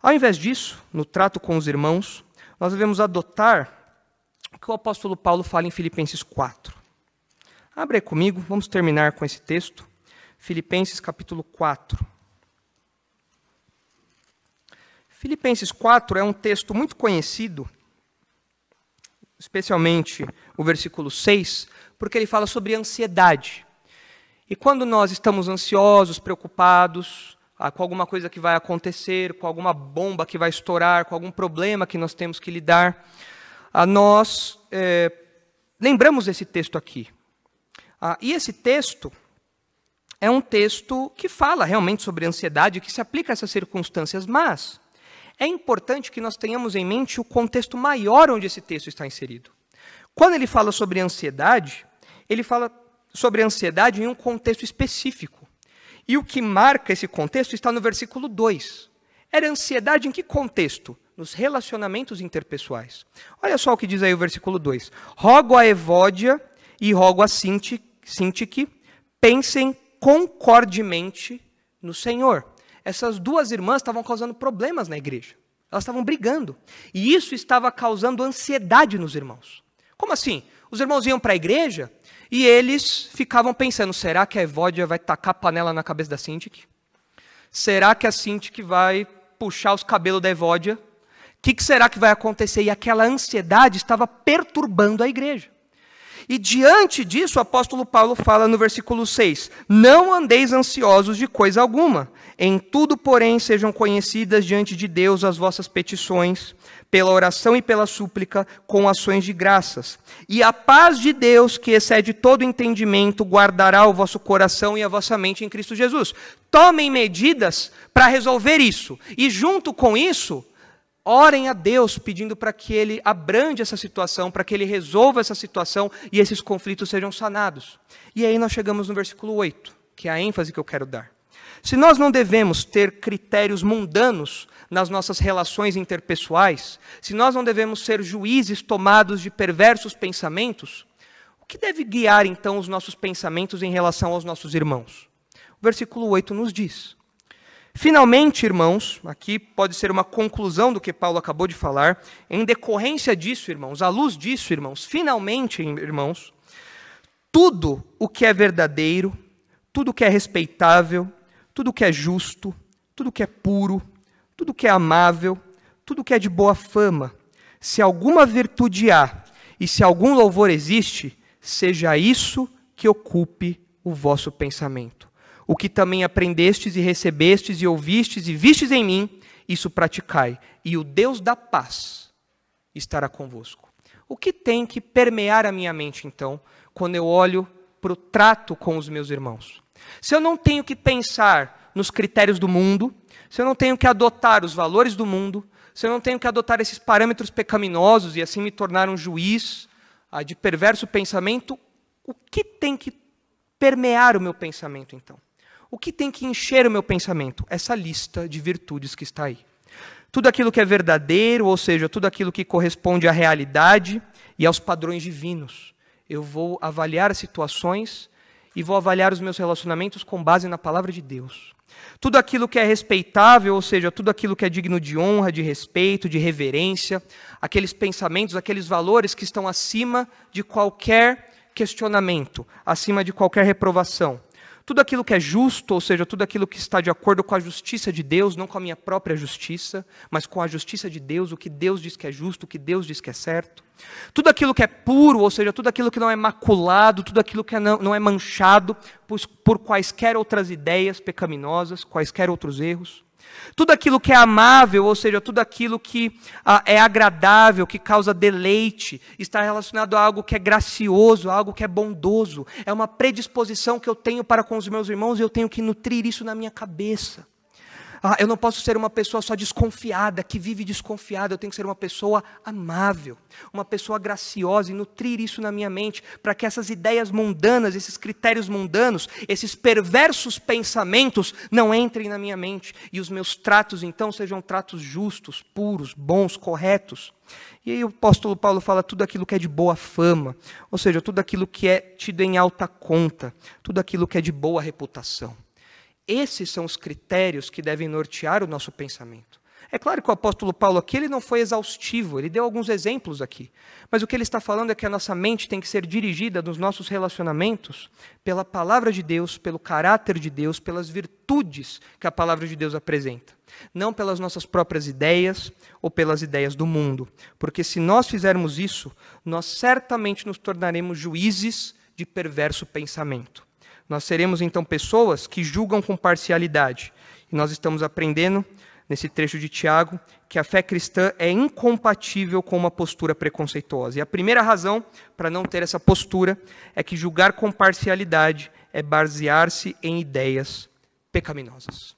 Ao invés disso, no trato com os irmãos, nós devemos adotar o que o apóstolo Paulo fala em Filipenses 4. Abre aí comigo, vamos terminar com esse texto. Filipenses capítulo 4. Filipenses 4 é um texto muito conhecido, especialmente o versículo 6, porque ele fala sobre ansiedade. E quando nós estamos ansiosos, preocupados, com alguma coisa que vai acontecer, com alguma bomba que vai estourar, com algum problema que nós temos que lidar, nós lembramos desse texto aqui. E esse texto é um texto que fala realmente sobre ansiedade, que se aplica a essas circunstâncias, mas é importante que nós tenhamos em mente o contexto maior onde esse texto está inserido. Quando ele fala sobre ansiedade, ele fala sobre ansiedade em um contexto específico. E o que marca esse contexto está no versículo 2. Era ansiedade em que contexto? Nos relacionamentos interpessoais. Olha só o que diz aí o versículo 2. Rogo a Evódia e rogo a Sintique, pensem concordemente no Senhor. Essas duas irmãs estavam causando problemas na igreja. Elas estavam brigando. E isso estava causando ansiedade nos irmãos. Como assim? Os irmãos iam para a igreja e eles ficavam pensando, será que a Evódia vai tacar a panela na cabeça da Sintique? Será que a Sintique vai puxar os cabelos da Evódia? O que será que vai acontecer? E aquela ansiedade estava perturbando a igreja. E diante disso, o apóstolo Paulo fala no versículo 6, não andeis ansiosos de coisa alguma, em tudo, porém, sejam conhecidas diante de Deus as vossas petições, pela oração e pela súplica, com ações de graças. E a paz de Deus, que excede todo entendimento, guardará o vosso coração e a vossa mente em Cristo Jesus. Tomem medidas para resolver isso. E junto com isso, orem a Deus pedindo para que Ele abrande essa situação, para que Ele resolva essa situação e esses conflitos sejam sanados. E aí nós chegamos no versículo 8, que é a ênfase que eu quero dar. Se nós não devemos ter critérios mundanos nas nossas relações interpessoais, se nós não devemos ser juízes tomados de perversos pensamentos, o que deve guiar então os nossos pensamentos em relação aos nossos irmãos? O versículo 8 nos diz: finalmente, irmãos, aqui pode ser uma conclusão do que Paulo acabou de falar, em decorrência disso, irmãos, à luz disso, irmãos, finalmente, irmãos, tudo o que é verdadeiro, tudo o que é respeitável, tudo o que é justo, tudo o que é puro, tudo o que é amável, tudo o que é de boa fama, se alguma virtude há e se algum louvor existe, seja isso que ocupe o vosso pensamento. O que também aprendestes e recebestes e ouvistes e vistes em mim, isso praticai, e o Deus da paz estará convosco. O que tem que permear a minha mente, então, quando eu olho para o trato com os meus irmãos? Se eu não tenho que pensar nos critérios do mundo, se eu não tenho que adotar os valores do mundo, se eu não tenho que adotar esses parâmetros pecaminosos e assim me tornar um juiz de perverso pensamento, o que tem que permear o meu pensamento, então? O que tem que encher o meu pensamento? Essa lista de virtudes que está aí. Tudo aquilo que é verdadeiro, ou seja, tudo aquilo que corresponde à realidade e aos padrões divinos. Eu vou avaliar as situações e vou avaliar os meus relacionamentos com base na palavra de Deus. Tudo aquilo que é respeitável, ou seja, tudo aquilo que é digno de honra, de respeito, de reverência, aqueles pensamentos, aqueles valores que estão acima de qualquer questionamento, acima de qualquer reprovação. Tudo aquilo que é justo, ou seja, tudo aquilo que está de acordo com a justiça de Deus, não com a minha própria justiça, mas com a justiça de Deus, o que Deus diz que é justo, o que Deus diz que é certo. Tudo aquilo que é puro, ou seja, tudo aquilo que não é maculado, tudo aquilo que não é manchado por quaisquer outras ideias pecaminosas, quaisquer outros erros. Tudo aquilo que é amável, ou seja, tudo aquilo que é agradável, que causa deleite, está relacionado a algo que é gracioso, a algo que é bondoso. É uma predisposição que eu tenho para com os meus irmãos e eu tenho que nutrir isso na minha cabeça. Eu não posso ser uma pessoa só desconfiada, que vive desconfiada. Eu tenho que ser uma pessoa amável, uma pessoa graciosa e nutrir isso na minha mente, para que essas ideias mundanas, esses critérios mundanos, esses perversos pensamentos não entrem na minha mente. E os meus tratos, então, sejam tratos justos, puros, bons, corretos. E aí o apóstolo Paulo fala tudo aquilo que é de boa fama, ou seja, tudo aquilo que é tido em alta conta, tudo aquilo que é de boa reputação. Esses são os critérios que devem nortear o nosso pensamento. É claro que o apóstolo Paulo aqui ele não foi exaustivo, ele deu alguns exemplos aqui. Mas o que ele está falando é que a nossa mente tem que ser dirigida nos nossos relacionamentos pela palavra de Deus, pelo caráter de Deus, pelas virtudes que a palavra de Deus apresenta. Não pelas nossas próprias ideias ou pelas ideias do mundo. Porque se nós fizermos isso, nós certamente nos tornaremos juízes de perverso pensamento. Nós seremos então pessoas que julgam com parcialidade. E nós estamos aprendendo nesse trecho de Tiago, que a fé cristã é incompatível com uma postura preconceituosa. E a primeira razão para não ter essa postura é que julgar com parcialidade é basear-se em ideias pecaminosas.